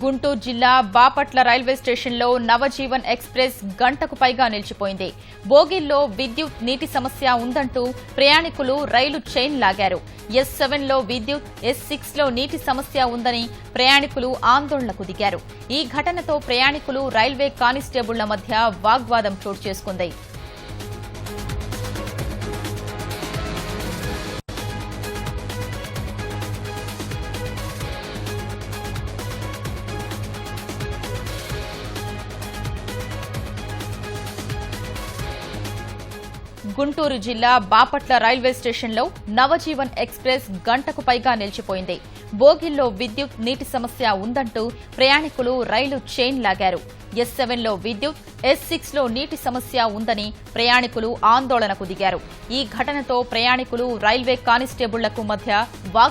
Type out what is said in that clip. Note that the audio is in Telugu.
గుంటూరు జిల్లా బాపట్ల రైల్వే స్టేషన్లో నవజీవన్ ఎక్స్ప్రెస్ గంటకు పైగా నిలిచిపోయింది. బోగీల్లో విద్యుత్ నీటి సమస్య ఉందంటూ ప్రయాణికులు రైలు చైన్ లాగారు. S7లో విద్యుత్, S6లో నీటి సమస్య ఉందని ప్రయాణికులు ఆందోళనకు దిగారు. ఈ ఘటనతో ప్రయాణికులు రైల్వే కానిస్టేబుళ్ల మధ్య వాగ్వాదం చోటు చేసుకుంది. గుంటూరు జిల్లా బాపట్ల రైల్వే స్టేషన్లో నవజీవన్ ఎక్స్ప్రెస్ గంటకు పైగా నిలిచిపోయింది. బోగీల్లో విద్యుత్, నీటి సమస్య ఉందంటూ ప్రయాణికులు రైలు చైన్ లాగారు. S7లో విద్యుత్, S6లో నీటి సమస్య ఉందని ప్రయాణికులు ఆందోళనకు దిగారు. ఈ ఘటనతో ప్రయాణికులు రైల్వే కానిస్టేబుళ్లకు మధ్య